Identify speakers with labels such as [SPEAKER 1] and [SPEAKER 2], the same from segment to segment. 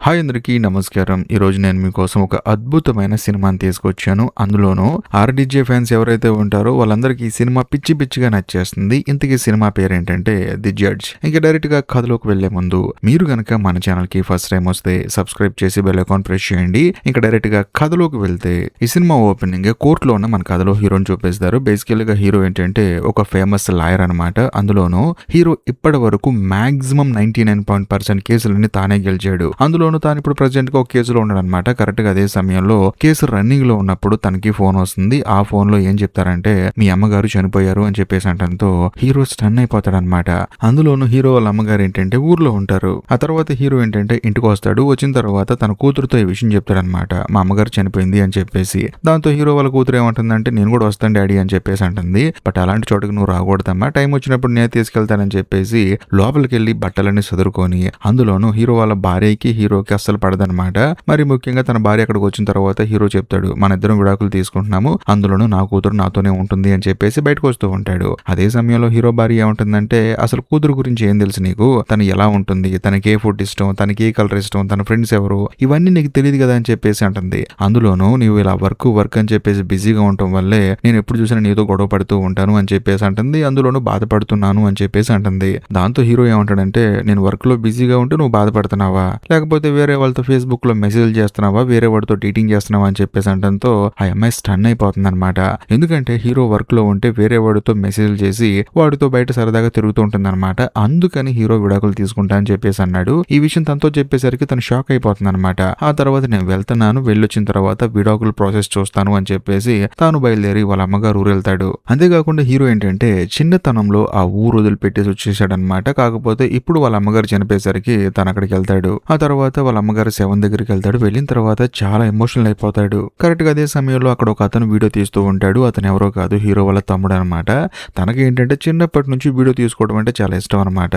[SPEAKER 1] Hi అందరికీ నమస్కారం. ఈరోజు నేను మీకోసం ఒక అద్భుతమైన సినిమాని తీసుకొచ్చాను. అందులోనూ ఆర్‌డీజే ఫ్యాన్స్ ఎవరైతే ఉంటారో వాళ్ళందరికీ ఈ సినిమా పిచ్చి పిచ్చిగా నచ్చేస్తుంది. ఇంతకీ సినిమా పేరేంటంటే 'ది జడ్జ్'. ఇంక డైరెక్ట్‌గా కథలోకి వెళ్లే ముందు మీరు గనక మన ఛానల్‌కి ఫస్ట్ టైం వస్తే సబ్స్క్రైబ్ చేసి బెల్ ఐకాన్ ప్రెస్ చేయండి. ఇంక డైరెక్ట్‌గా కథలోకి వెళ్తే ఈ సినిమా ఓపెనింగ్ కోర్టులో ఉన్న మన కథలో హీరోని చూపిస్తారు. బేసికల్‌గా హీరో ఏంటంటే ఒక ఫేమస్ లాయర్ అనమాట. అందులోనూ హీరో ఇప్పటి వరకు మాక్సిమం 99% కేసులని తానే గెలిచాడు. అందులో తాను ఇప్పుడు ప్రెజెంట్ గా ఒక కేసులో ఉన్నాడనమాట. కరెక్ట్ గా అదే సమయంలో కేసు రన్నింగ్ లో ఉన్నప్పుడు తనకి ఫోన్ వస్తుంది. ఆ ఫోన్ లో ఏం చెప్తారంటే మీ అమ్మగారు చనిపోయారు అని చెప్పేసి అంటంతో హీరో స్టన్ అయిపోతాడనమాట. అందులోను హీరో వాళ్ళ అమ్మగారు ఏంటంటే ఊర్లో ఉంటారు. ఆ తర్వాత హీరో ఏంటంటే ఇంటికి వస్తాడు. వచ్చిన తర్వాత తన కూతురుతో ఈ విషయం చెప్తాడనమాట. మా అమ్మగారు చనిపోయింది అని చెప్పేసి. దాంతో హీరో వాళ్ళ కూతురు ఏమంటుందంటే నేను కూడా వస్తాను డాడీ అని చెప్పేసి అంటుంది. బట్ అలాంటి చోటుకు నువ్వు రాకూడదమ్మా, టైం వచ్చినప్పుడు నేను తీసుకెళ్తానని చెప్పేసి లోపలికి వెళ్ళి బట్టలన్నీ సదురుకొని అందులోను హీరో వాళ్ళ భార్యకి హీరోకి అస్సలు పడదనమాట. మరి ముఖ్యంగా తన భార్య అక్కడికి వచ్చిన తర్వాత హీరో చెప్తాడు మన ఇద్దరం విడాకులు తీసుకుంటున్నాము, అందులోనూ నా కూతురు నాతోనే ఉంటుంది అని చెప్పేసి బయటకు వస్తూ ఉంటాడు. అదే సమయంలో హీరో భార్య ఏముంటుందంటే అసలు కూతురు గురించి ఏం తెలుసు నీకు, తను ఎలా ఉంటుంది, తనకి ఏ ఫుడ్ ఇష్టం, తనకి ఏ కలర్ ఇష్టం, తన ఫ్రెండ్స్ ఎవరు, ఇవన్నీ నీకు తెలియదు కదా అని చెప్పేసి అంటుంది. అందులోనూ నీవు ఇలా వర్క్ అని చెప్పేసి బిజీగా ఉండటం వల్లే నేను ఎప్పుడు చూసినా నీతో గొడవ పడుతూ ఉంటాను అని చెప్పేసి అంటుంది. అందులోనూ బాధపడుతున్నాను అని చెప్పేసి అంటుంది. దాంతో హీరో ఏమంటాడంటే నేను వర్క్ లో బిజీగా ఉంటే నువ్వు బాధపడుతున్నావా, లేకపోతే వేరే వాళ్ళతో ఫేస్బుక్ లో మెసేజ్ చేస్తున్నావా, వేరే వాడితో డేటింగ్ చేస్తున్నావా అని చెప్పేసి అంటంతో ఆ అమ్మాయి స్టన్ అయిపోతుంది అనమాట. ఎందుకంటే హీరో వర్క్ లో ఉంటే వేరే వాడితో మెసేజ్ చేసి వాడితో బయట సరదాగా తిరుగుతూ ఉంటుంది అనమాట. అందుకని హీరో విడాకులు తీసుకుంటా అని చెప్పేసి అన్నాడు. ఈ విషయం తనతో చెప్పేసరికి తను షాక్ అయిపోతుంది అనమాట. ఆ తర్వాత నేను వెళ్తున్నాను, వెళ్ళొచ్చిన తర్వాత విడాకులు ప్రాసెస్ చూస్తాను అని చెప్పేసి తాను బయలుదేరి వాళ్ళ అమ్మగారు ఊరు వెళ్తాడు. అంతేకాకుండా హీరో ఏంటంటే చిన్నతనంలో ఆ ఊరు వదిలిపెట్టేసి వచ్చేసాడనమాట. కాకపోతే ఇప్పుడు వాళ్ళ అమ్మగారు చనిపోయేసరికి తను అక్కడికి వెళ్తాడు. ఆ తర్వాత వాళ్ళ అమ్మగారు శవం దగ్గరికి వెళ్తాడు. వెళ్ళిన తర్వాత చాలా ఎమోషనల్ అయిపోతాడు. కరెక్ట్ గా అదే సమయంలో అక్కడ ఒక అతను వీడియో తీస్తూ ఉంటాడు. అతను ఎవరో కాదు, హీరో వాళ్ళ తమ్ముడు అనమాట. తనకి ఏంటంటే చిన్నప్పటి నుంచి వీడియో తీసుకోవడం అంటే చాలా ఇష్టం అనమాట.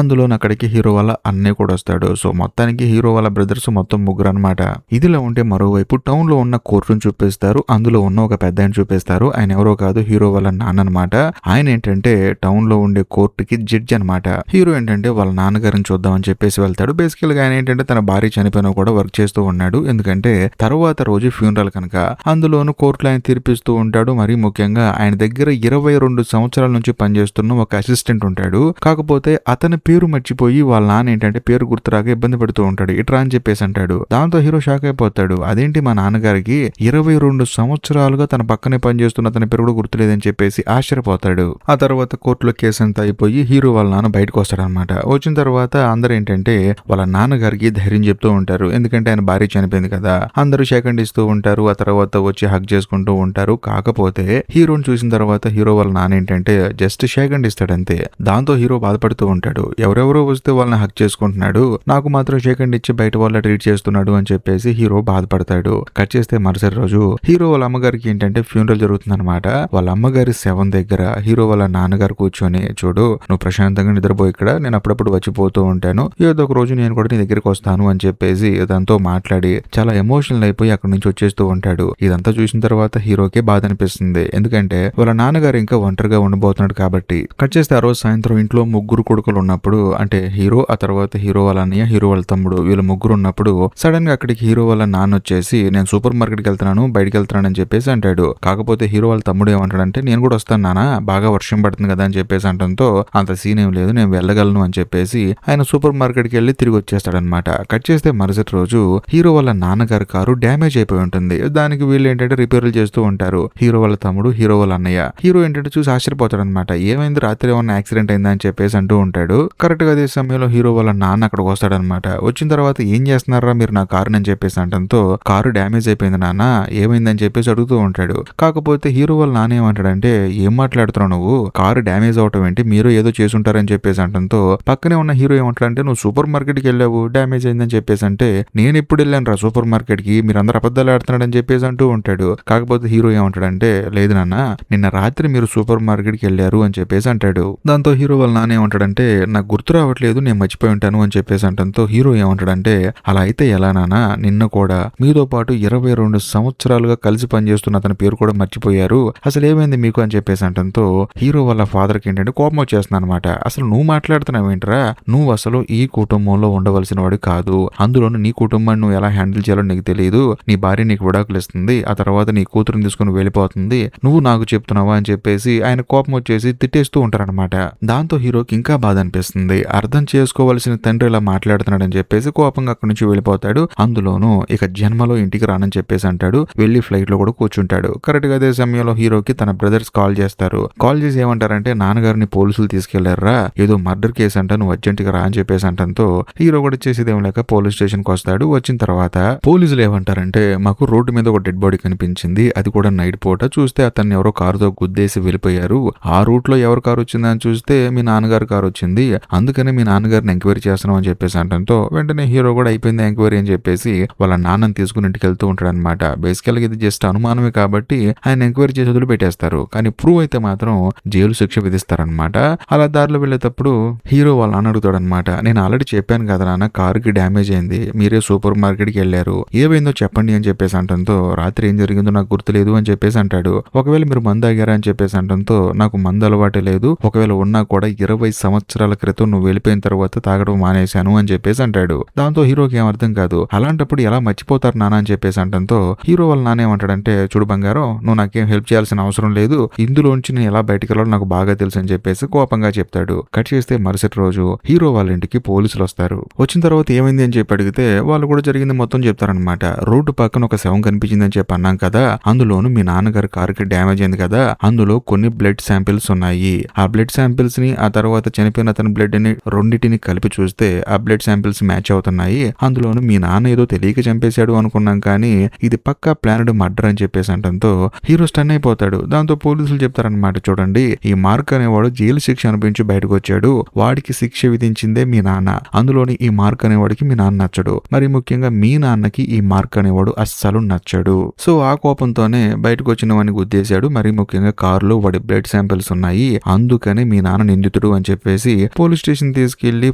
[SPEAKER 1] అందులో అక్కడికి హీరో వాళ్ళ అన్నయ్య కూడా వస్తాడు. సో మొత్తానికి హీరో వాళ్ళ బ్రదర్స్ మొత్తం ముగ్గురు అనమాట. ఇదిలా ఉంటే మరోవైపు టౌన్ లో ఉన్న కోర్టును చూపిస్తారు. అందులో ఉన్న ఒక పెద్ద ఆయన చూపిస్తారు. ఆయన ఎవరో కాదు, హీరో వాళ్ళ నాన్న అనమాట. ఆయన ఏంటంటే టౌన్ లో ఉండే కోర్టుకి జడ్జి అనమాట. హీరో ఏంటంటే వాళ్ళ నాన్నగారిని చూద్దామని చెప్పేసి వెళ్తాడు. బేసికల్ గా ఆయన ఏంటంటే తన భార్య చనిపోయినా కూడా వర్క్ చేస్తూ ఉన్నాడు. ఎందుకంటే తర్వాత రోజు ఫ్యూనరల్ కనుక. అందులోను కోర్టులో ఆయన తీర్పిస్తూ ఉంటాడు. మరి ముఖ్యంగా ఆయన దగ్గర 22 సంవత్సరాల నుంచి పనిచేస్తున్న ఒక అసిస్టెంట్ ఉంటాడు. కాకపోతే అతని పేరు మర్చిపోయి వాళ్ళ నాన్న ఏంటంటే పేరు గుర్తురాక ఇబ్బంది పడుతూ ఉంటాడు. ఇట్రా అని చెప్పేసి అంటాడు. దాంతో హీరో షాక్ అయిపోతాడు. అదేంటి మా నాన్నగారికి 22 సంవత్సరాలుగా తన పక్కనే పనిచేస్తున్న తన పేరు కూడా గుర్తులేదని చెప్పేసి ఆశ్చర్యపోతాడు. ఆ తర్వాత కోర్టులో కేసు అంతా అయిపోయి హీరో వాళ్ళ నాన్న బయటకు వస్తాడనమాట. వచ్చిన తర్వాత అందరూ ఏంటంటే వాళ్ళ నాన్నగారికి ధైర్యం చెప్తూ ఉంటారు. ఎందుకంటే ఆయన భార్య చనిపోయింది కదా, అందరూ సెకండ్ ఇస్తూ ఉంటారు. ఆ తర్వాత వచ్చి హగ్ చేసుకుంటూ ఉంటారు. కాకపోతే హీరోని చూసిన తర్వాత హీరో వాళ్ళ నాన్న ఏంటంటే జస్ట్ సెకండ్ ఇస్తాడంతే. దాంతో హీరో బాధపడుతూ ఉంటాడు. ఎవరెవరో వస్తే వాళ్ళని హగ్ చేసుకుంటున్నాడు, నాకు మాత్రం సెకండ్ ఇచ్చి బయట వాళ్ళ ట్రీట్ చేస్తున్నాడు అని చెప్పేసి హీరో బాధపడతాడు. కట్ చేస్తే మరుసటి రోజు హీరో వాళ్ళ అమ్మగారికి ఏంటంటే ఫ్యూనరల్ జరుగుతుంది అనమాట. వాళ్ళ అమ్మగారి శవం దగ్గర హీరో వాళ్ళ నాన్నగారు కూర్చొని చూడు నువ్వు ప్రశాంతంగా నిద్రపోయి, ఇక్కడ నేను అప్పుడప్పుడు వచ్చిపోతూ ఉంటాను, ఏదో ఒక రోజు నేను కూడా నీ దగ్గరికి వస్తాను అని చెప్పేసి దాంతో మాట్లాడి చాలా ఎమోషనల్ అయిపోయి అక్కడి నుంచి వచ్చేస్తూ ఉంటాడు. ఇదంతా చూసిన తర్వాత హీరోకే బాధ అనిపిస్తుంది. ఎందుకంటే వాళ్ళ నాన్నగారు ఇంకా ఒంటరిగా ఉండబోతున్నాడు కాబట్టి. కట్ చేస్తే ఆ రోజు సాయంత్రం ఇంట్లో ముగ్గురు కొడుకులు ఉన్నప్పుడు, అంటే హీరో, ఆ తర్వాత హీరో వాళ్ళ అన్నయ్య, హీరో వాళ్ళ తమ్ముడు, వీళ్ళు ముగ్గురు ఉన్నప్పుడు సడన్ గా అక్కడికి హీరో వాళ్ళ నాన్న వచ్చేసి నేను సూపర్ మార్కెట్ కి వెళ్తున్నాను, బయటకి వెళ్తున్నాను అని చెప్పేసి అంటాడు. కాకపోతే హీరో వాళ్ళ తమ్ముడు ఏమంటాడంటే నేను కూడా వస్తాను నాన్న, బాగా వర్షం పడుతుంది కదా అని చెప్పేసి అంటంతో అంత సీన్ ఏం లేదు, నేను వెళ్ళగలను అని చెప్పేసి ఆయన సూపర్ మార్కెట్ కి వెళ్ళి తిరిగి వచ్చేస్తాడనమాట. కట్ చేస్తే మరుసటి రోజు హీరో వాళ్ళ నాన్నగారి కారు డ్యామేజ్ అయిపోయి ఉంటుంది. దానికి వీళ్ళు ఏంటంటే రిపేర్లు చేస్తూ ఉంటారు. హీరో వాళ్ళ తమ్ముడు, హీరో వాళ్ళ అన్నయ్య. హీరో ఏంటంటే చూసి ఆశ్చర్యపోతాడు అనమాట. ఏమైంది, రాత్రి ఏమన్నా యాక్సిడెంట్ అయిందా అని చెప్పేసి అంటూ ఉంటాడు. కరెక్ట్ గా అదే సమయంలో హీరో వాళ్ళ నాన్న అక్కడికి వస్తాడనమాట. వచ్చిన తర్వాత ఏం చేస్తున్నారా మీరు నా కారు అని చెప్పేసి అంటంతో కారు డ్యామేజ్ అయిపోయింది నాన్న, ఏమైందని చెప్పేసి అడుగుతూ ఉంటాడు. కాకపోతే హీరో వాళ్ళ నాన్న ఏమంటాడంటే ఏం మాట్లాడుతున్నావు నువ్వు, కారు డ్యామేజ్ అవటం ఏంటి, మీరు ఏదో చేసుంటారని చెప్పేసి అంటంతో పక్కనే ఉన్న హీరో ఏమంటాడంటే నువ్వు సూపర్ మార్కెట్ కి వెళ్ళావు, డ్యామేజ్ అయిందని చెప్పేసి అంటే నేను ఎప్పుడు వెళ్ళాను రా సూపర్ మార్కెట్ కి, మీరు అందరు అబద్ధాలు ఆడుతున్నాడని చెప్పేసి అంటూ ఉంటాడు. కాకపోతే హీరో ఏమంటాడంటే లేదు నాన్న, నిన్న రాత్రి మీరు సూపర్ మార్కెట్ కి వెళ్ళారు అని చెప్పేసి అంటాడు. దాంతో హీరో వాళ్ళ నాన్న ఏమంటాడంటే నాకు గుర్తు రావట్లేదు, నేను మర్చిపోయి ఉంటాను అని చెప్పేసి అంటంతో హీరో ఏమంటాడంటే అలా అయితే ఎలా నాన్న, నిన్న కూడా మీతో పాటు 22 సంవత్సరాలుగా కలిసి పనిచేస్తున్న అతని పేరు కూడా మర్చిపోయారు, అసలు ఏమైంది మీకు అని చెప్పేసి అంటంతో హీరో వాళ్ళ ఫాదర్ కి ఏంటంటే కోపం వచ్చేస్తుంది అనమాట. అసలు నువ్వు మాట్లాడుతున్నావు ఏంట్రా, నువ్వు అసలు ఈ కుటుంబంలో ఉండవలసిన వాడు కాదు, ఉండదు. అందులోను నీ కుటుంబాన్ని నువ్వు ఎలా హ్యాండిల్ చేయాలో నీకు తెలియదు. నీ భార్య నీకు విడాకులు ఇస్తుంది. ఆ తర్వాత నీ కూతురుని తీసుకుని వెళ్ళిపోతుంది. నువ్వు నాకు చెప్తున్నావా అని చెప్పేసి ఆయన కోపం వచ్చేసి తిట్టేస్తూ ఉంటారనమాట. దాంతో హీరోకి ఇంకా బాధ అనిపిస్తుంది. అర్థం చేసుకోవాల్సిన తండ్రి ఇలా మాట్లాడుతున్నాడని చెప్పేసి కోపంగా అక్కడి నుంచి వెళ్ళిపోతాడు. అందులోనూ ఇక జన్మలో ఇంటికి రానని చెప్పేసి అంటాడు. వెళ్లి ఫ్లైట్ లో కూడా కూర్చుంటాడు. కరెక్ట్ గా అదే సమయంలో హీరోకి తన బ్రదర్స్ కాల్ చేస్తారు. కాల్ చేసి ఏమంటారంటే నాన్నగారిని పోలీసులు తీసుకెళ్లారా, ఏదో మర్డర్ కేసు అంట, నువ్వు అర్జెంట్ గా రా అని చెప్పేసి అంటంతో హీరో కూడా చేసేది ఏం లేక పోలీస్ స్టేషన్ కి వస్తాడు. వచ్చిన తర్వాత పోలీసులు ఏమంటారంటే మాకు రోడ్డు మీద ఒక డెడ్ బాడీ కనిపించింది, అది కూడా నైట్ పూట. చూస్తే అతన్ని ఎవరో కారుతో గుద్దేసి వెళ్ళిపోయారు. ఆ రూట్ లో ఎవరు కారు వచ్చిందని చూస్తే మీ నాన్నగారు కారు వచ్చింది, అందుకని మీ నాన్నగారిని ఎంక్వైరీ చేస్తున్నాం అని చెప్పేసి అంటంతో వెంటనే హీరో కూడా అయిపోయింది ఎంక్వైరీ అని చెప్పేసి వాళ్ళ నాన్నని తీసుకుని ఇంటికి వెళ్తూ ఉంటాడు అనమాట. బేసికల్ గా ఇది జస్ట్ అనుమానమే కాబట్టి ఆయన ఎంక్వైరీ చేసి వదిలిపెట్టేస్తారు. కానీ ప్రూవ్ అయితే మాత్రం జైలు శిక్ష విధిస్తారనమాట. అలా దారిలో వెళ్ళేటప్పుడు హీరో వాళ్ళ నాన్న అడుగుతాడనమాట, నేను ఆల్రెడీ చెప్పాను కదా నాన్న, కారుకి డ్యామేజ్ అయింది, మీరే సూపర్ మార్కెట్ కి వెళ్ళారు, ఏమైందో చెప్పండి అని చెప్పేసి అంటంతో రాత్రి ఏం జరిగిందో నాకు గుర్తులేదు అని చెప్పేసి అంటాడు. ఒకవేళ మీరు మందు ఆగారా అని చెప్పేసి అంటంతో నాకు మందు అలవాటే లేదు, ఒకవేళ ఉన్నా కూడా 20 సంవత్సరాల క్రితం నువ్వు వెళ్ళిపోయిన తర్వాత తాగడం మానేశాను అని చెప్పేసి అంటాడు. దాంతో హీరోకి ఏం అర్థం కాదు. అలాంటప్పుడు ఎలా మర్చిపోతారు నాన్న అని చెప్పేసి అంటంతో హీరో వాళ్ళ నాన్న ఏమంటాడంటే, చూడు బంగారం, నువ్వు నాకేం హెల్ప్ చేయాల్సిన అవసరం లేదు, ఇందులోంచి నేను ఎలా బయటకు వెళ్ళాలో నాకు బాగా తెలుసు అని చెప్పేసి కోపంగా చెప్తాడు. కట్ చేస్తే మరుసటి రోజు హీరో వాళ్ళ ఇంటికి పోలీసులు వస్తారు. వచ్చిన తర్వాత ఏమైంది అని చెప్పి అడిగితే వాళ్ళు కూడా జరిగింది మొత్తం చెప్తారనమాట. రోడ్డు పక్కన ఒక శవం కనిపించిందని చెప్పి అన్నాం కదా, అందులోను మీ నాన్నగారి కారుకి డ్యామేజ్ అయింది కదా, అందులో కొన్ని బ్లడ్ శాంపిల్స్ ఉన్నాయి. ఆ బ్లడ్ శాంపిల్స్ ని ఆ తర్వాత చనిపోయిన అతని బ్లడ్ ని రెండింటిని కలిపి చూస్తే ఆ బ్లడ్ శాంపిల్స్ మ్యాచ్ అవుతున్నాయి. అందులోను మీ నాన్న ఏదో తెలియక చంపేశాడు అనుకున్నాం, కానీ ఇది పక్కా ప్లానెడ్ మర్డర్ అని చెప్పేసి అంటంతో హీరో స్టన్ అయిపోతాడు. దాంతో పోలీసులు చెప్తారనమాట, చూడండి ఈ మార్క్ అనేవాడు జైలు శిక్ష అనిపించి బయటకు వచ్చాడు, వాడికి శిక్ష విధించిందే మీ నాన్న, అందులోని ఈ మార్క్ అనేవాడికి మీ నాన్న నచ్చడు, మరి ముఖ్యంగా మీ నాన్నకి ఈ మార్క్ అనేవాడు అస్సలు నచ్చడు. సో ఆ కోపంతోనే బయటకు వచ్చిన వాడిని గుద్దేశాడు, మరి ముఖ్యంగా కారులో వాడి బ్లడ్ శాంపిల్స్ ఉన్నాయి, అందుకనే మీ నాన్న నిందితుడు అని చెప్పేసి పోలీస్ స్టేషన్ తీసుకెళ్లి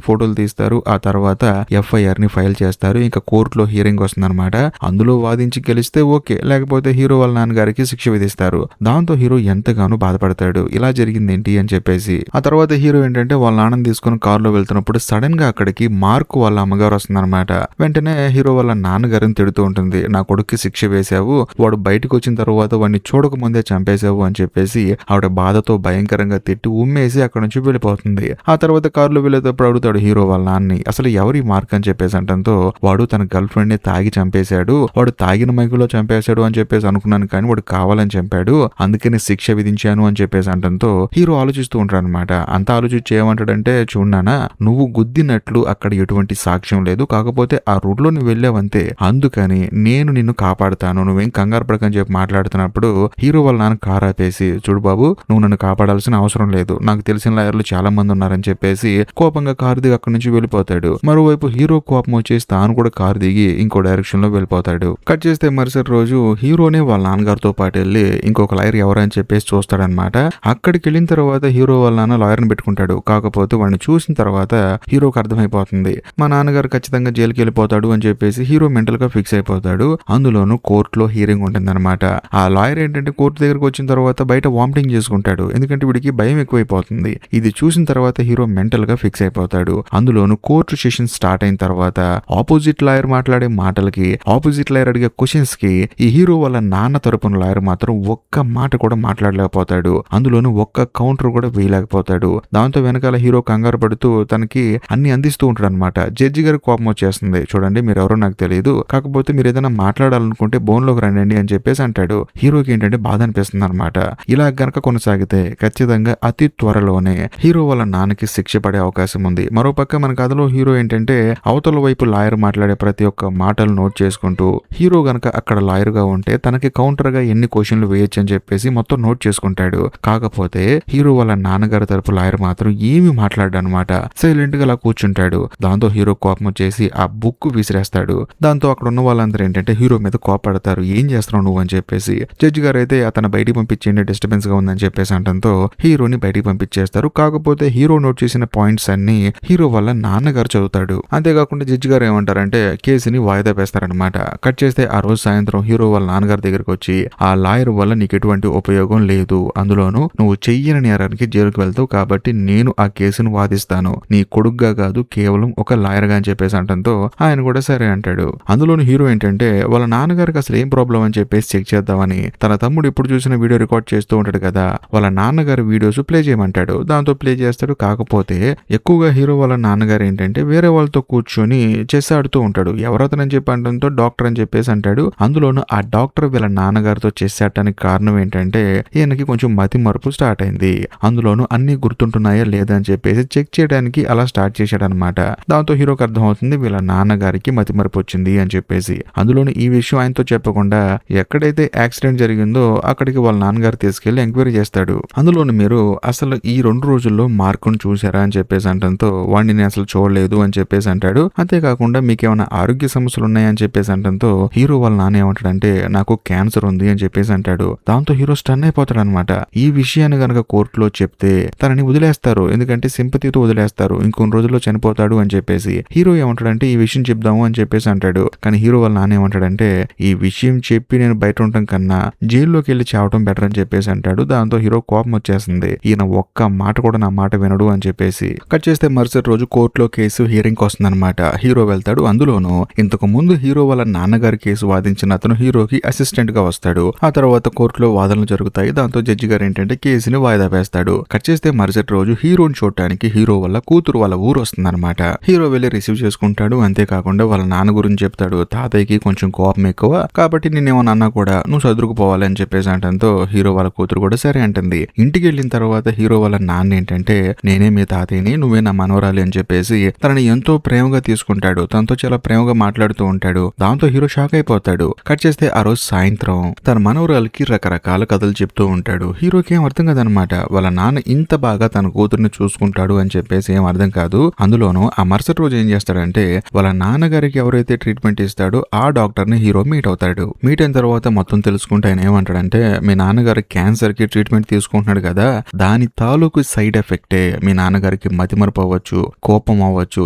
[SPEAKER 1] ఫోటోలు తీస్తారు. ఆ తర్వాత ఎఫ్ఐఆర్ ని ఫైల్ చేస్తారు. ఇంకా కోర్టులో హియరింగ్ వస్తుందన్నమాట. అందులో వాదించి గెలిస్తే ఓకే, లేకపోతే హీరో వాళ్ళ నాన్నగారికి శిక్ష విధిస్తారు. దాంతో హీరో ఎంతగానో బాధపడతాడు, ఇలా జరిగింది ఏంటి అని చెప్పేసి. ఆ తర్వాత హీరో ఏంటంటే వాళ్ళ నాన్నని తీసుకుని కారులో వెళ్తున్నప్పుడు సడన్ గా అక్కడికి మార్క్ వాళ్ళ అమ్మగారు వస్తుందన్నమాట. వెంటనే హీరో వాళ్ళ నాన్నగారిని తిడుతూ ఉంటుంది, నా కొడుక్కి శిక్ష వేశావు, వాడు బయటకు వచ్చిన తర్వాత వాడిని చూడక ముందే చంపేశావు అని చెప్పేసి ఆవిడ బాధతో భయంకరంగా తిట్టి ఉమ్మేసి అక్కడ నుంచి వెళ్ళిపోతుంది. ఆ తర్వాత కారులో వెళ్ళేటప్పుడు అడుగుతాడు హీరో వాళ్ళ నాన్ని, అసలు ఎవరి మార్క్ అని చెప్పేసి అంటంతో వాడు తన గర్ల్ ఫ్రెండ్ ని తాగి చంపేశాడు, వాడు తాగిన మైకులో చంపేశాడు అని చెప్పేసి అనుకున్నాను, కానీ వాడు కావాలని చంపాడు, అందుకని శిక్ష విధించాను అని చెప్పేసి అంటంతో హీరో ఆలోచిస్తూ ఉంటాడు అనమాట. అంత ఆలోచించి ఏమంటాడంటే, చూడనా నువ్వు గుద్దినట్లు అక్కడ ఎటువంటి సాక్ష్యం లేదు, కాకపోతే ఆ రూట్ లో నువ్వు వెళ్ళావంతే, అందుకని నేను నిన్ను కాపాడుతాను, నువ్వేం కంగారు పడకని చెప్పి మాట్లాడుతున్నప్పుడు హీరో వాళ్ళ నాన్న కారు ఆపేసి, చూడు బాబు నువ్వు నన్ను కాపాడాల్సిన అవసరం లేదు, నాకు తెలిసిన లాయర్లు చాలా మంది ఉన్నారని చెప్పేసి కోపంగా కారు దిగి అక్కడి నుంచి వెళ్ళిపోతాడు. మరోవైపు హీరో కోపం వచ్చేసి తాను కూడా కారు దిగి ఇంకో డైరెక్షన్ లో వెళ్ళిపోతాడు. కట్ చేస్తే మరుసటి రోజు హీరోనే వాళ్ళ నాన్నగారితో పాటు వెళ్ళి ఇంకొక లాయర్ ఎవరని చెప్పేసి చూస్తాడనమాట. అక్కడికి వెళ్ళిన తర్వాత హీరో వాళ్ళ నాన్న లాయర్ని పెట్టుకుంటాడు. కాకపోతే వాడిని చూసిన తర్వాత హీరోకి అర్థమైపోతుంది, మా నాన్నగారు ఖచ్చితంగా జైలుకి వెళ్ళిపోతాడు అని చెప్పేసి హీరో మెంటల్ గా ఫిక్స్ అయిపోతాడు. అందులోనూ కోర్టులో హియరింగ్ ఉంటుందన్నమాట. ఆ లాయర్ ఏంటంటే కోర్టు దగ్గరకు వచ్చిన తర్వాత బయట వామిటింగ్ చేసుకుంటాడు, ఎందుకంటే వీడికి భయం ఎక్కువైపోతుంది. ఇది చూసిన తర్వాత హీరో మెంటల్ గా ఫిక్స్ అయిపోతాడు. అందులోనూ కోర్టు సెషన్ స్టార్ట్ అయిన తర్వాత ఆపోజిట్ లాయర్ మాట్లాడే మాటలకి, ఆపోజిట్ లాయర్ అడిగే క్వశ్చన్స్ కి ఈ హీరో వాళ్ళ నాన్న తరపున లాయర్ మాత్రం ఒక్క మాట కూడా మాట్లాడలేకపోతాడు. అందులోనూ ఒక్క కౌంటర్ కూడా వేయలేకపోతాడు. దాంతో వెనకాల హీరో కంగారు పడుతూ తనకి అన్ని అందిస్తూ ఉంటాడు అనమాట. జడ్జి గారికి కోపం వచ్చేస్తుంది, చూడండి మీరు ఎవరో నాకు తెలియదు, కాకపోతే మీరు ఏదైనా మాట్లాడాలనుకుంటే బోన్ లోకి రండి అని చెప్పేసి అంటాడు. హీరోకి ఏంటంటే బాధ అనిపిస్తుంది అనమాట. ఇలా గనక కొనసాగితే ఖచ్చితంగా అతి త్వరలోనే హీరో వాళ్ళ నాన్నకి శిక్ష పడే అవకాశం ఉంది. మరోపక్క మన కథలో హీరో ఏంటంటే అవతల వైపు లాయర్ మాట్లాడే ప్రతి ఒక్క మాటలు నోట్ చేసుకుంటూ, హీరో గనక అక్కడ లాయర్ గా ఉంటే తనకి కౌంటర్ గా ఎన్ని క్వశ్చన్లు వేయొచ్చు అని చెప్పేసి మొత్తం నోట్ చేసుకుంటాడు. కాకపోతే హీరో వాళ్ళ నాన్నగారి తరపు లాయర్ మాత్రం ఏమి మాట్లాడనమాట, సైలెంట్ గా అలా కూర్చుంటాడు. దాంతో హీరో కోపం వచ్చేసి ఆ బుక్ విసిరేస్తాడు. దాంతో అక్కడ ఉన్న వాళ్ళందరూ ఏంటంటే హీరో మీద కోపడతారు, ఏం చేస్తున్నావు నువ్వు అని చెప్పేసి. జడ్జి గారు అయితే అతను బయటికి పంపించేయండి, డిస్టర్బెన్స్ గా ఉందని చెప్పేసి అంటంతో హీరోని బయటికి పంపించేస్తారు. కాకపోతే హీరో నోట్ చేసిన పాయింట్స్ అన్ని హీరో వాళ్ళ నాన్నగారు చదువుతాడు. అంతేకాకుండా జడ్జి గారు ఏమంటారంటే కేసుని వాయిదా వేస్తారనమాట. కట్ చేస్తే ఆ రోజు సాయంత్రం హీరో వాళ్ళ నాన్నగారి దగ్గరికి వచ్చి, ఆ లాయర్ వల్ల నీకు ఎటువంటి ఉపయోగం లేదు, అందులోనూ నువ్వు చెయ్యని నేరానికి జైలుకు వెళ్తావు, కాబట్టి నేను ఆ కేసును వాదిస్తాను, నీ కొడుగ్గా కాదు కేవలం ఒక లాయర్ గా అని చెప్పేసి చెప్పేసి అంటంతో ఆయన కూడా సరే అంటాడు. అందులోని హీరో ఏంటంటే వాళ్ళ నాన్నగారికి అసలు ఏం ప్రాబ్లం అని చెప్పేసి చెక్ చేద్దామని తన తమ్ముడు ఎప్పుడు చూసిన వీడియో రికార్డ్ చేస్తూ ఉంటాడు కదా, వాళ్ళ నాన్నగారి వీడియోస్ ప్లే చేయమంటాడు. దాంతో ప్లే చేస్తాడు. కాకపోతే ఎక్కువగా హీరో వాళ్ళ నాన్నగారు ఏంటంటే వేరే వాళ్ళతో కూర్చొని చెస్ ఆడుతూ ఉంటాడు. ఎవరతనని చెప్పి అంటంతో డాక్టర్ అని చెప్పేసి అంటాడు. అందులోనూ ఆ డాక్టర్ వీళ్ళ నాన్నగారితో చెస్ ఆడటానికి కారణం ఏంటంటే ఈయనకి కొంచెం మతి మరుపు స్టార్ట్ అయింది. అందులోనూ అన్ని గుర్తుంటున్నాయా లేదా అని చెప్పేసి చెక్ చేయడానికి అలా స్టార్ట్ చేశాడు అనమాట. దాంతో హీరోకి అర్థమవుతుంది వీళ్ళ నాన్నగారికి మతి మరుపు వచ్చింది అని చెప్పేసి. అందులోని ఈ విషయం ఆయనతో చెప్పకుండా ఎక్కడైతే యాక్సిడెంట్ జరిగిందో అక్కడికి వాళ్ళ నాన్నగారు తీసుకెళ్లి ఎంక్వైరీ చేస్తాడు. అందులోని మీరు అసలు ఈ 2 రోజుల్లో మార్కును చూసారా అని చెప్పేసి అంటంతో వాడిని నేను అసలు చూడలేదు అని చెప్పేసి అంటాడు. అంతేకాకుండా మీకేమైనా ఆరోగ్య సమస్యలు ఉన్నాయని చెప్పేసి అంటంతో హీరో వాళ్ళ నాన్న ఏమంటాడంటే నాకు క్యాన్సర్ ఉంది అని చెప్పేసి అంటాడు. దాంతో హీరో స్టన్ అయిపోతాడు అనమాట. ఈ విషయాన్ని గనక కోర్టులో చెప్తే తనని వదిలేస్తారు, ఎందుకంటే సింపతితో వదిలేస్తారు, ఇంకొన్ని రోజుల్లో చనిపోతాడు అని చెప్పేసి. హీరో ఏమంటాడంటే ఈ విషయం చెప్దాము అని చెప్పేసి అంటాడు. కానీ హీరో వాళ్ళ నాన్న ఏమంటాడంటే ఈ విషయం చెప్పి నేను బయట ఉండటం కన్నా జైల్లోకి వెళ్ళి చావటం బెటర్ అని చెప్పేసి అంటాడు. దాంతో హీరో కోపం వచ్చేస్తుంది. ఈయన ఒక్క మాట కూడా నా మాట వినడు అని చెప్పేసి. కట్ చేస్తే మరుసటి రోజు కోర్టులో కేసు హియరింగ్ వస్తుంది అనమాట. హీరో వెళ్తాడు. అందులోనూ ఇంతకు ముందు హీరో వాళ్ళ నాన్నగారి కేసు వాదించిన అతను హీరోకి అసిస్టెంట్ గా వస్తాడు. ఆ తర్వాత కోర్టులో వాదనలు జరుగుతాయి. దాంతో జడ్జి గారు ఏంటంటే కేసుని వాయిదా వేస్తాడు. కట్ చేస్తే మరుసటి రోజు హీరోని చూడటానికి హీరో వాళ్ళ కూతురు వాళ్ళ ఊరు వస్తుంది అనమాట. హీరో వెళ్ళి రిసీవ్ చేసుకుంటాడు. అంతేకాకుండా వాళ్ళ నాన్న గురించి చెప్తాడు. తాతయ్యకి కొంచెం కోపం ఎక్కువ కాబట్టి నేనేమన్నా అన్నా కూడా నువ్వు చదువుకుపోవాలి అని చెప్పేసి అంటంతో హీరో వాళ్ళ కూతురు కూడా సరే అంటుంది. ఇంటికి వెళ్ళిన తర్వాత హీరో వాళ్ళ నాన్న ఏంటంటే నేనే మీ తాతయ్యని, నువ్వే నా మనవరాలి అని చెప్పేసి తనని ఎంతో ప్రేమగా తీసుకుంటాడు. తనతో చాలా ప్రేమగా మాట్లాడుతూ ఉంటాడు. దాంతో హీరో షాక్ అయిపోతాడు. కట్ చేస్తే ఆ రోజు సాయంత్రం తన మనవరాలకి రకరకాల కథలు చెప్తూ ఉంటాడు. హీరోకి ఏం అర్థం కాదనమాట. వాళ్ళ నాన్న ఇంత బాగా తన కూతుర్ని చూసుకుంటాడు అని చెప్పేసి ఏం అర్థం కాదు. అందులోనూ ఆ మరుసటి రోజు ఏం చేస్తాడంటే వాళ్ళ నాన్నగారికి ఎవరైతే ట్రీట్మెంట్ ఇస్తాడో ఆ డాక్టర్ ని హీరో మీట్ అవుతాడు. మీట్ అయిన తర్వాత మొత్తం తెలుసుకుంటే ఆయన ఏమంటాడంటే మీ నాన్నగారి క్యాన్సర్ కి ట్రీట్మెంట్ తీసుకుంటున్నాడు కదా, దాని తాలూకు సైడ్ ఎఫెక్టే మీ నాన్నగారికి మతిమరుపు అవ్వచ్చు, కోపం అవ్వచ్చు,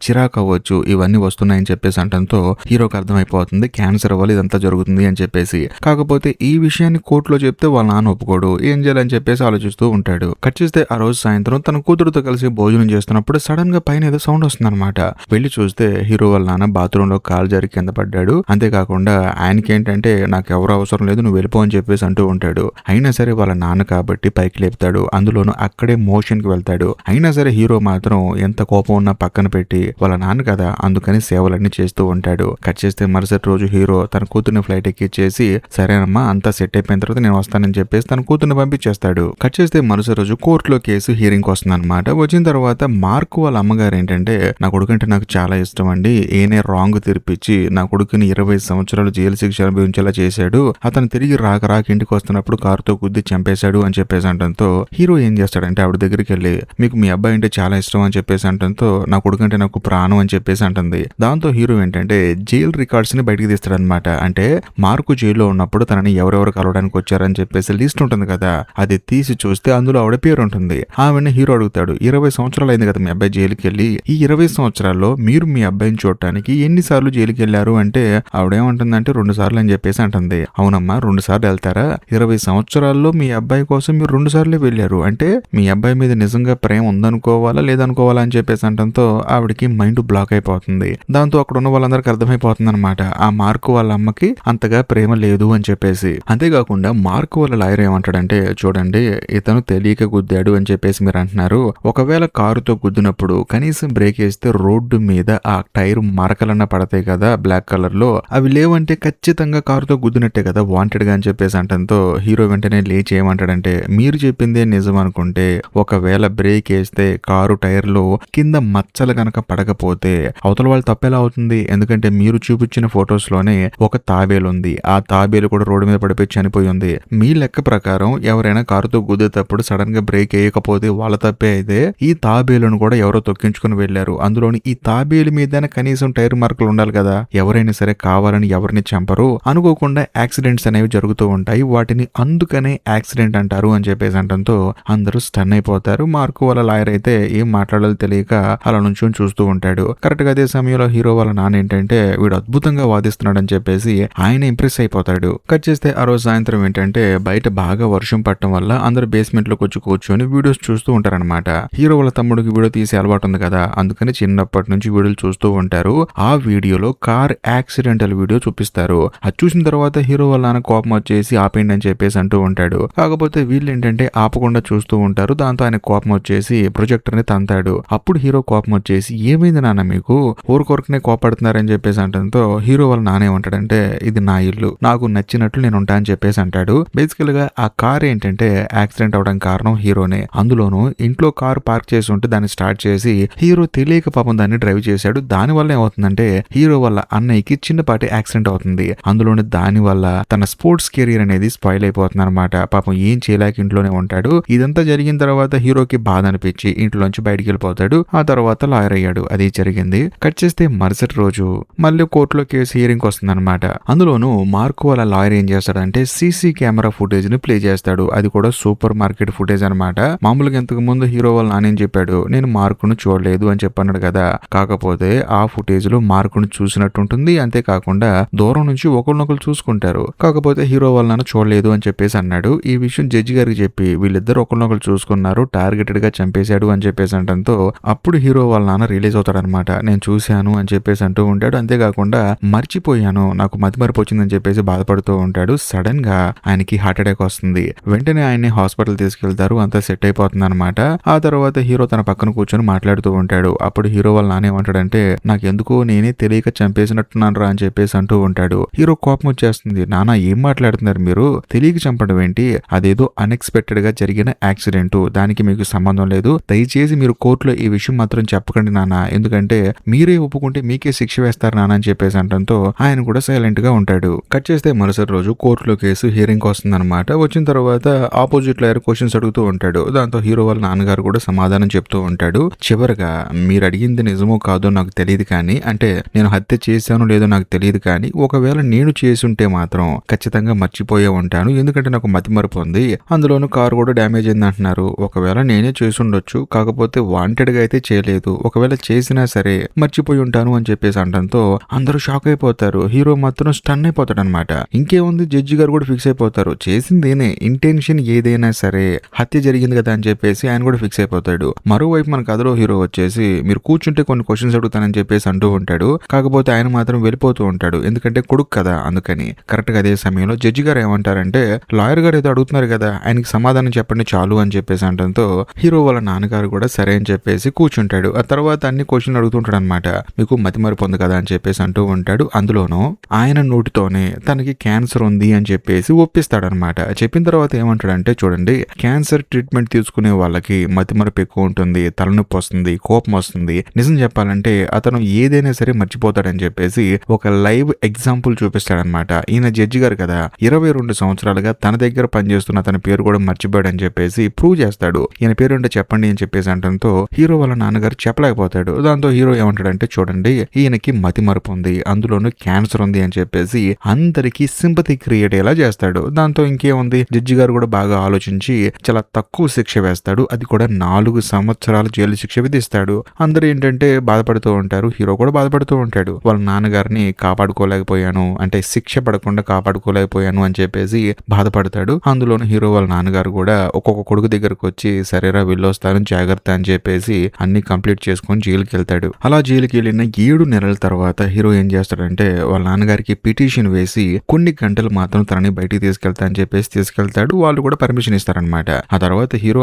[SPEAKER 1] చిరాకు అవ్వచ్చు, ఇవన్నీ వస్తున్నాయని చెప్పేసి అంటంతో హీరోకి అర్థమైపోతుంది క్యాన్సర్ వల్ల ఇదంతా జరుగుతుంది అని చెప్పేసి. కాకపోతే ఈ విషయాన్ని కోర్టులో చెప్తే వాళ్ళ నాన్న ఒప్పుకోడు. ఏం చేయాలని చెప్పేసి ఆలోచిస్తూ ఉంటాడు. కట్ చేస్తే ఆ రోజు సాయంత్రం తన కూతురుతో కలిసి భోజనం చేస్తున్నప్పుడు సడన్ గా పైన ఏదో సౌండ్ వస్తుంది అనమాట. వెళ్లి చూస్తే హీరో వాళ్ళ నాన్న బాత్రూమ్ లో కాలు జారి కింద పడ్డాడు. అంతేకాకుండా ఆయనకి ఏంటంటే నాకు ఎవరు అవసరం లేదు, నువ్వు వెళ్ళిపో అని చెప్పేసి అంటూ ఉంటాడు. అయినా సరే వాళ్ళ నాన్న కాబట్టి పైకి లేపుతాడు. అందులోనూ అక్కడే మోషన్ కి వెళ్తాడు. అయినా సరే హీరో మాత్రం ఎంత కోపం ఉన్నా పక్కన పెట్టి వాళ్ళ నాన్న కదా అందుకని సేవలన్నీ చేస్తూ ఉంటాడు. కట్ చేస్తే మరుసటి రోజు హీరో తన కూతుర్ని ఫ్లైట్ ఎక్కిచ్చేసి సరేనమ్మా అంతా సెట్ అయిపోయిన తర్వాత నేను వస్తానని చెప్పేసి తన కూతుర్ని పంపించేస్తాడు. కట్ చేస్తే మరుసటి రోజు కోర్టులో కేసు హియరింగ్ వస్తుంది అనమాట. వచ్చిన తర్వాత మార్కు వాళ్ళ అమ్మగారు ఏంటంటే నా కొడుకు అంటే నాకు చాలా ఇష్టం అండి, ఏనే రాంగ్ తీర్పిచ్చి నా కొడుకుని 20 సంవత్సరాలు జైలు శిక్ష అనుభవించేలా చేశాడు, అతను తిరిగి రాక ఇంటికి వస్తున్నప్పుడు కారుతో గుద్ది చంపేశాడు అని చెప్పేసి అంటంతో హీరో ఏం చేస్తాడంటే ఆవిడ దగ్గరికి వెళ్ళి మీకు మీ అబ్బాయి అంటే చాలా ఇష్టం అని చెప్పేసి అంటంతో నా కొడుకు అంటే నాకు ప్రాణం అని చెప్పేసి అంటుంది. దాంతో హీరో ఏంటంటే జైల్ రికార్డ్స్ ని బయటికి తీస్తాడనమాట. అంటే మార్కు జైల్లో ఉన్నప్పుడు తనని ఎవరెవరు కలవడానికి వచ్చారని చెప్పేసి లిస్ట్ ఉంటుంది కదా, అది తీసి చూస్తే అందులో ఆవిడ పేరు ఉంటుంది. ఆవిడని హీరో అడుగుతాడు 20 సంవత్సరాలు అయింది కదా మీ అబ్బాయి జైలుకి వెళ్ళి, ఈ 20 సంవత్సరాల్లో మీరు మీ అబ్బాయిని చూడటానికి ఎన్నిసార్లు జైలుకి వెళ్ళారు అంటే ఆవిడేమంటుందంటే 2 సార్లు అని చెప్పేసి అంటుంది. అవునమ్మా 2 సార్లు వెళ్తారా, 20 సంవత్సరాల్లో మీ అబ్బాయి కోసం మీరు 2 సార్లే వెళ్ళారు అంటే మీ అబ్బాయి మీద నిజంగా ప్రేమ ఉందనుకోవాలా లేదనుకోవాలా అని చెప్పేసి అంటంతో ఆవిడకి మైండ్ బ్లాక్ అయిపోతుంది. దాంతో అక్కడ ఉన్న వాళ్ళందరికి అర్థమైపోతుంది అనమాట ఆ మార్కు వాళ్ళ అమ్మకి అంతగా ప్రేమ లేదు అని చెప్పేసి. అంతేకాకుండా మార్కు వాళ్ళ లాయర్ ఏమంటాడంటే చూడండి ఇతను తెలియక గుద్దాడు అని చెప్పేసి మీరు అంటున్నారు, ఒకవేళ కారుతో గుద్దినప్పుడు కనీసం బ్రేక్ వేస్తే రోడ్డు మీద ఆ టైర్ మరకలన్న పడతాయి కదా బ్లాక్ కలర్ లో, అవి లేవంటే ఖచ్చితంగా కారుతో గుద్దినట్టే కదా వాంటెడ్ గా అని చెప్పేసి అంటంతో హీరో వెంటనే లేచి ఏమంటాడంటే మీరు చెప్పిందే నిజం అనుకుంటే ఒకవేళ బ్రేక్ వేస్తే కారు టైర్ లో కింద మచ్చలు కనుక పడకపోతే అవతల వాళ్ళు తప్పేలా అవుతుంది, ఎందుకంటే మీరు చూపించిన ఫొటోస్ లోనే ఒక తాబేలు ఉంది, ఆ తాబేలు కూడా రోడ్డు మీద పడిపోయి చనిపోయి ఉంది. మీ లెక్క ప్రకారం ఎవరైనా కారుతో గుద్దేటప్పుడు సడన్ గా బ్రేక్ వేయకపోతే వాళ్ళ తప్పే అయితే ఈ తాబేలును కూడా ఎవరో తొక్కించుకుని వెళ్లారు, అందులోని ఈ తాబేలు మీద కనీసం టైర్ మార్కులు ఉండాలి కదా, ఎవరైనా సరే కావాలని ఎవరిని చంపరు, అనుకోకుండా యాక్సిడెంట్స్ అనేవి జరుగుతూ ఉంటాయి, వాటిని అందుకనే యాక్సిడెంట్ అంటారు అని చెప్పేసి అంటంతో అందరూ స్టన్ అయిపోతారు. మార్కు వాళ్ళ లాయర్ అయితే ఏం మాట్లాడాలో తెలియక అలా నుంచొని చూస్తూ ఉంటాడు. కరెక్ట్ గా అదే సమయంలో హీరో వాళ్ళ నాన్న ఏంటంటే వీడు అద్భుతంగా వాదిస్తున్నాడు అని చెప్పేసి ఆయన ఇంప్రెస్ అయిపోతాడు. కట్ చేస్తే ఆ రోజు సాయంత్రం ఏంటంటే బయట బాగా వర్షం పడటం వల్ల అందరు బేస్మెంట్ లోకి వచ్చి కూర్చొని వీడియోస్ చూస్తూ ఉంటారనమాట. హీరో వాళ్ళ తమ్ముడికి వీడియో తీసే అలవాటు ఉంది కదా, అందుకని చిన్నప్పటి నుంచి వీడియోలు చూస్తూ ఉంటారు. ఆ వీడియోలో కార్ యాక్సిడెంటల్ వీడియో చూపిస్తారు. అది చూసిన తర్వాత హీరో వాళ్ళ నాన్న కోపం వచ్చేసి ఆపేయండి అని చెప్పేసి అంటూ ఉంటాడు. కాకపోతే వీళ్ళు ఏంటంటే ఆపకుండా చూస్తూ ఉంటారు. దాంతో ఆయన కోపం వచ్చేసి ప్రొజెక్టర్ ని తంతాడు. అప్పుడు హీరో కోపం వచ్చేసి ఏమైంది నాన్న మీకు ఊరికొరకనే కోపడుతున్నారని చెప్పేసి అంటంతో హీరో వాళ్ళ నాన్న ఏమంటాడంటే ఇది నా ఇల్లు, నాకు నచ్చినట్లు నేను ఉంటా అని చెప్పేసి అంటాడు. బేసికల్ గా ఆ కార్ ఏంటంటే యాక్సిడెంట్ అవడం కారణం హీరోనే. అందులోనూ ఇంట్లో కార్ పార్క్ చేసి ఉంటే దాన్ని స్టార్ట్ చేసి హీరో తెలియక పాపం దాన్ని డ్రైవ్ చేశాడు. దాని వల్ల ఏమవుతుందంటే హీరో వల్ల అన్నయ్యకి చిన్నపాటి యాక్సిడెంట్ అవుతుంది. అందులోని దాని వల్ల తన స్పోర్ట్స్ కెరీర్ అనేది స్పాయిల్ అయిపోతుంది అనమాట. పాపం ఏం చేయలేక ఇంట్లోనే ఉంటాడు. ఇదంతా జరిగిన తర్వాత హీరోకి బాధ అనిపించి ఇంట్లోంచి బయటికి వెళ్ళిపోతాడు. ఆ తర్వాత లాయర్ అయ్యాడు. అది జరిగింది. కట్ చేస్తే మరుసటి రోజు మళ్ళీ కోర్టులో కేసు హియరింగ్ వస్తుంది అనమాట. అందులోనూ మార్క్ వాళ్ళ లాయర్ ఏం చేస్తాడంటే సీసీ కెమెరా ఫుటేజ్ ని ప్లే చేస్తాడు. అది కూడా సూపర్ మార్కెట్ ఫుటేజ్ అనమాట. మామూలుగా ఇంతకు ముందు హీరో వాళ్ళ నానేం చెప్పాడు, నేను మార్కును చూడలేదు అని చెప్పన్నాడు కదా. కాకపోతే ఆ ఫుటేజ్ లో మార్కును చూసినట్టు ఉంటుంది. అంతేకాకుండా దూరం నుంచి ఒకరినొకరు చూసుకుంటారు. కాకపోతే హీరో వాళ్ళ నాన్న చూడలేదు అని చెప్పేసి అన్నాడు. ఈ విషయం జడ్జి గారికి చెప్పి వీళ్ళిద్దరు ఒకరినొకరు చూసుకున్నారు, టార్గెటెడ్ గా చంపేశాడు అని చెప్పేసి అంటంతో అప్పుడు హీరో వాళ్ళ నాన్న రిలీజ్ అవుతాడనమాట. నేను చూశాను అని చెప్పేసి అంటూ ఉంటాడు. అంతేకాకుండా మర్చిపోయాను, నాకు మతిమరుపు వచ్చిందని చెప్పేసి బాధపడుతూ ఉంటాడు. సడన్ గా ఆయనకి హార్ట్ అటాక్ వస్తుంది. వెంటనే ఆయన్ని హాస్పిటల్ తీసుకెళ్తారు. అంతా సెట్ అయిపోతుంది అనమాట. ఆ తర్వాత హీరో తన పక్కన కూర్చొని మాట్లాడుతూ ఉంటాడు. అప్పుడు హీరో వాళ్ళ నాన్న ఏమంటాడంటే నాకెందుకో నేనే తెలియక చంపేసినట్టున్నాను రా అని చెప్పేసి అంటూ ఉంటాడు. హీరో కోపం వచ్చేస్తుంది. నాన్న ఏం మాట్లాడుతున్నారు మీరు, తెలియక చంపడం ఏంటి, అదేదో అన్ఎక్స్పెక్టెడ్ గా జరిగిన యాక్సిడెంట్, దానికి మీకు సంబంధం లేదు. దయచేసి మీరు కోర్టులో ఈ విషయం మాత్రం చెప్పకండి నాన్న, ఎందుకంటే మీరే ఒప్పుకుంటే మీకే శిక్ష వేస్తారు నాన్న అని చెప్పేసి అంటంతో ఆయన కూడా సైలెంట్ గా ఉంటాడు. కట్ చేస్తే మరుసటి రోజు కోర్టులో కేసు హియరింగ్ వస్తుంది అనమాట. వచ్చిన తర్వాత ఆపోజిట్ లాయర్ క్వశ్చన్స్ అడుగుతూ ఉంటాడు. దాంతో హీరో వాళ్ళ నాన్నగారు కూడా సమాధానం చెప్తూ ఉంటాడు. చివరగా మీరు అడిగింది నిజమో కాదో నాకు తెలియదు కానీ, అంటే నేను హత్య చేశానో లేదో నాకు తెలియదు కానీ, ఒకవేళ నేను చేసి ఉంటే మాత్రం ఖచ్చితంగా మర్చిపోయే ఉంటాను, ఎందుకంటే నాకు మతిమరుపు ఉంది. అందులోనూ కారు కూడా డ్యామేజ్ అయింది అంటున్నారు. ఒకవేళ నేనే చేసి ఉండొచ్చు, కాకపోతే వాంటెడ్ గా అయితే చేయలేదు. ఒకవేళ చేసినా సరే మర్చిపోయి ఉంటాను అని చెప్పేసి అంటంతో అందరూ షాక్ అయిపోతారు. హీరో మాత్రం స్టన్ అయిపోతాడు అనమాట. ఇంకేముంది, జడ్జి గారు కూడా ఫిక్స్ అయిపోతారు. చేసిందేనే, ఇంటెన్షన్ ఏదైనా సరే హత్య జరిగింది కదా అని చెప్పేసి ఆయన కూడా ఫిక్స్ అయిపోతాడు. మరోవైపు మన కథలో హీరో వచ్చేసి మీరు కూర్చుంటే కొన్ని క్వశ్చన్స్ అడుగుతానని చెప్పేసి అంటూ ఉంటాడు. కాకపోతే ఆయన మాత్రం వెళ్ళిపోతూ ఉంటాడు, ఎందుకంటే కొడుకు కదా అందుకని. కరెక్ట్ గా అదే సమయంలో జడ్జి గారు ఏమంటారంటే లాయర్ గారు ఏదో అడుగుతున్నారు కదా, ఆయనకి సమాధానం చెప్పండి చాలు అని చెప్పేసి అంటంతో హీరో వాళ్ళ నాన్నగారు కూడా సరే అని చెప్పేసి కూర్చుంటాడు. ఆ తర్వాత అన్ని క్వశ్చన్లు అడుగుతుంటాడు అనమాట. మీకు మతిమరుపు ఉంది కదా అని చెప్పేసి అంటూ ఉంటాడు. అందులోనూ ఆయన నోటితోనే తనకి క్యాన్సర్ ఉంది అని చెప్పేసి ఒప్పిస్తాడనమాట. చెప్పిన తర్వాత ఏమంటాడంటే చూడండి, క్యాన్సర్ ట్రీట్మెంట్ తీసుకునే వాళ్ళకి మతిమరుపు ఎక్కువ ఉంటుంది, తలనొప్పి వస్తుంది, కోపం వస్తుంది. నిజం చెప్పాలంటే అతను ఏదైనా సరే మర్చిపోతాడని చెప్పేసి ఒక లైవ్ ఎగ్జాంపుల్ చూపిస్తాడనమాట. ఈయన జడ్జి గారు కదా, 22 సంవత్సరాలుగా తన దగ్గర పనిచేస్తున్న తన పేరు కూడా మర్చిపోయాడని చెప్పేసి ప్రూవ్ చేస్తాడు. ఈయన పేరు అంటే చెప్పండి అని చెప్పేసి అంటంతో హీరో వాళ్ళ నాన్నగారు చెప్పలేకపోతాడు. దాంతో హీరో ఏమంటాడంటే చూడండి, ఈయనకి మతిమరుపు ఉంది, అందులోనూ క్యాన్సర్ ఉంది అని చెప్పేసి అందరికీ సింపతి క్రియేట్ అయ్యేలా చేస్తాడు. దాంతో ఇంకేముంది, జడ్జి గారు కూడా బాగా ఆలోచించి చాలా తక్కువ శిక్ష వేస్తాడు. అది కూడా 4 సంవత్సరాల జైలు శిక్ష విధిస్తాడు. అందరూ ఏంటంటే బాధపడుతూ ఉంటారు. హీరో కూడా బాధపడుతూ ఉంటాడు. వాళ్ళ నాన్నగారిని కాపాడుకోలేకపోయాను, అంటే శిక్ష పడకుండా కాపాడుకోలేకపోయాను అని చెప్పేసి బాధపడతాడు. అందులోనూ హీరో వాళ్ళ నాన్నగారు కూడా ఒక్కొక్క కొడుకు దగ్గరకు వచ్చి సరేరా వెళ్ళొస్తాను జాగ్రత్త అని చెప్పేసి అన్ని కంప్లీట్ చేసుకొని జైలుకి వెళ్తాడు. అలా జైలుకి వెళ్ళిన 7 నెలల తర్వాత హీరో ఏం చేస్తాడంటే వాళ్ళ నాన్నగారికి పిటిషన్ వేసి కొన్ని గంటలు మాత్రం తనని బయటికి తీసుకెళ్తా అని చెప్పేసి తీసుకెళ్తాడు. వాళ్ళు కూడా పర్మిషన్ ఇస్తారనమాట. ఆ తర్వాత హీరో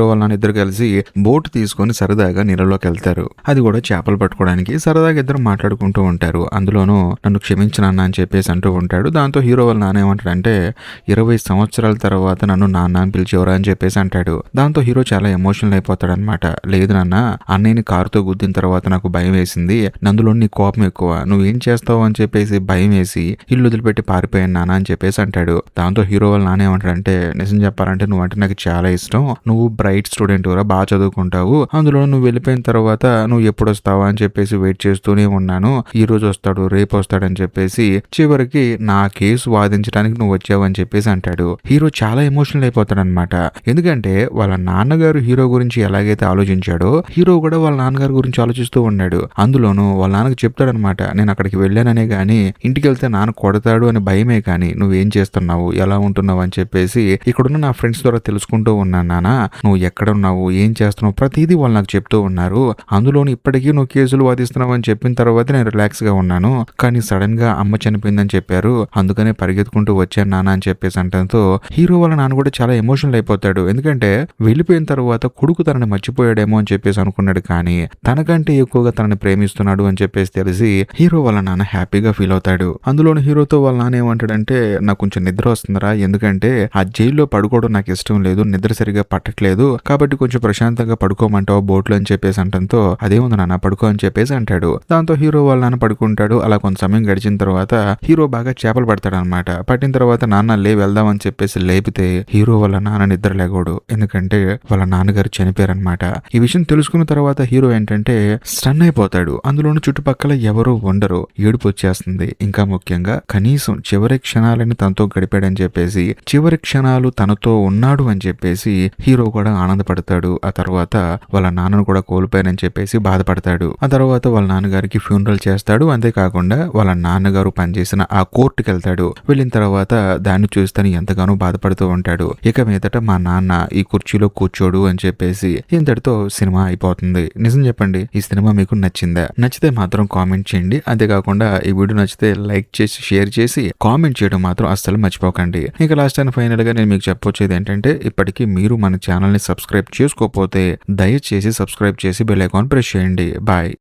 [SPEAKER 1] వాళ్ళ నాన్న ఇద్దరు కలిసి బోట్ తీసుకొని సరదాగా నీళ్ళలోకి వెళ్తారు. అది కూడా చేపలు పట్టుకోవడానికి. సరదాగా ఇద్దరు మాట్లాడుకుంటూ ఉంటారు. అందులోనూ నన్ను క్షమించనన్నా అని చెప్పేసి అంటూ ఉంటాడు. దాంతో హీరో వాళ్ళ నాన్న ఏమంటాడంటే 20 సంవత్సరాల తర్వాత నన్ను నాన్న అని పిలిచేవరా అని చెప్పేసి అంటాడు. దాంతో హీరో చాలా ఎమోషనల్ అయిపోతాడు అనమాట. లేదు నాన్న, అన్నయ్యని కారుతో గుద్దిన తర్వాత నాకు భయం వేసింది, నందులో నీ కోపం ఎక్కువ, నువ్వేం చేస్తావు అని చెప్పేసి భయం వేసి ఇల్లు వదిలిపెట్టి పారిపోయాను నాన్న అని చెప్పేసి అంటాడు. దాంతో హీరో వాళ్ళ నాన్న ఏమంటాడంటే నిజం చెప్పాలంటే నువ్వంటే నాకు చాలా ఇష్టం, నువ్వు బ్రైట్ స్టూడెంట్ రా, బాగా చదువుకుంటావు, అందులో నువ్వు వెళ్ళిపోయిన తర్వాత నువ్వు ఎప్పుడు వస్తావా అని చెప్పేసి వెయిట్ చేస్తూనే ఉన్నాను, ఈ రోజు వస్తాడు రేపు వస్తాడని చెప్పేసి చివరికి నా కేసు వాదించడానికి నువ్వు వచ్చావు అని చెప్పేసి అంటాడు. హీరో చాలా ఎమోషనల్ అయిపోతాడు అనమాట. ఎందుకంటే వాళ్ళ నాన్నగారు హీరో గురించి ఎలాగైతే ఆలోచించాడో హీరో కూడా వాళ్ళ నాన్నగారి గురించి ఆలోచిస్తూ ఉన్నాడు. అందులోనూ వాళ్ళ నాన్నకు చెప్తాడనమాట, నేను అక్కడికి వెళ్ళాననే గానీ ఇంటికి వెళ్తే నాన్న కొడతాడు అని భయమే కానీ నువ్వేం చేస్తున్నావు, ఎలా ఉంటున్నావు అని చెప్పేసి ఇక్కడున్న నా ఫ్రెండ్స్ ద్వారా తెలుసుకుంటూ ఉన్నాను నాన్న, నువ్వు ఎక్కడ ఉన్నావు, ఏం చేస్తున్నావు, ప్రతిదీ వాళ్ళు నాకు చెప్తూ ఉన్నారు. అందులోని ఇప్పటికీ నువ్వు కేసులు వాదిస్తున్నావు అని చెప్పిన తర్వాత నేను రిలాక్స్ గా ఉన్నాను. కానీ సడన్ గా అమ్మ చనిపోయిందని చెప్పారు. అందుకనే పరిగెత్తుకుంటూ వచ్చాను నాన్న అని చెప్పేసి అంటంతో హీరో వాళ్ళ నాన్న కూడా చాలా ఎమోషనల్ అయిపోతాడు. ఎందుకంటే వెళ్ళిపోయిన తర్వాత కొడుకు తనని మర్చిపోయాడేమో అని చెప్పేసి అనుకున్నాడు. కానీ తనకంటే ఎక్కువగా తనని ప్రేమిస్తున్నాడు అని చెప్పేసి తెలిసి హీరో వాళ్ళ నాన్న హ్యాపీగా ఫీల్ అవుతాడు. అందులోని హీరోతో వాళ్ళ నాన్న ఏమంటాడంటే నాకు కొంచెం నిద్ర వస్తుందిరా, ఎందుకంటే ఆ జైల్లో పడుకోవడం నాకు ఇష్టం లేదు, నిద్ర సరిగా పట్టట్లేదు, కాబట్టి కొంచెం ప్రశాంతంగా పడుకోమంటావు బోట్లో అని చెప్పేసి అంటంతో అదేముంది నాన్న పడుకో అని చెప్పేసి అంటాడు. దాంతో హీరో వాళ్ళ నాన్న పడుకుంటాడు. అలా కొంత సమయం గడిచిన తర్వాత హీరో బాగా చేపలు పడతాడు అనమాట. పట్టిన తర్వాత నాన్న లే వెళ్దాం అని చెప్పేసి లేపితే హీరో వాళ్ళ నాన్న నిద్ర లేగోడు. ఎందుకంటే వాళ్ళ నాన్నగారు చనిపోయారనమాట. ఈ విషయం తెలుసుకున్న తర్వాత హీరో ఏంటంటే స్టన్ అయిపోతాడు. అందులోని చుట్టుపక్కల ఎవరూ ఉండరు. ఏడుపు వచ్చేస్తుంది. ఇంకా ముఖ్యంగా కనీసం చివరి క్షణాలని తనతో గడిపాడని చెప్పేసి, చివరి క్షణాలు తనతో ఉన్నాడు అని చెప్పేసి హీరో కూడా ఆనందపడతాడు. ఆ తర్వాత వాళ్ళ నాన్నను కూడా కోల్పోయానని చెప్పేసి బాధపడతాడు. ఆ తర్వాత వాళ్ళ నాన్నగారికి ఫ్యూనరల్ చేస్తాడు. అంతేకాకుండా వాళ్ళ నాన్నగారు పనిచేసిన ఆ కోర్టుకి వెళ్తాడు. వెళ్ళిన తర్వాత దాన్ని చూస్తని ఎంతగానో బాధపడుతూ ఉంటాడు. ఇక మీదట మా నాన్న ఈ కుర్చీలో కూర్చోడు అని చెప్పేసి ఇంతటితో సినిమా అయిపోతుంది. నిజం చెప్పండి, ఈ సినిమా మీకు నచ్చిందా? నచ్చితే మాత్రం కామెంట్ చేయండి. అంతేకాకుండా ఈ వీడియో నచ్చితే లైక్ చేసి షేర్ చేసి కామెంట్ చేయడం మాత్రం అస్సలు మర్చిపోకండి. ఇక లాస్ట్ అండ్ ఫైనల్ గా నేను మీకు చెప్పొచ్చేది ఏంటంటే, ఇప్పటికీ మీరు మన ఛానల్ ని సబ్స్క్రైబ్ చేసుకోకపోతే దయచేసి సబ్స్క్రైబ్ చేసి బెల్ ఐకాన్ ప్రెస్ చేయండి. బాయ్.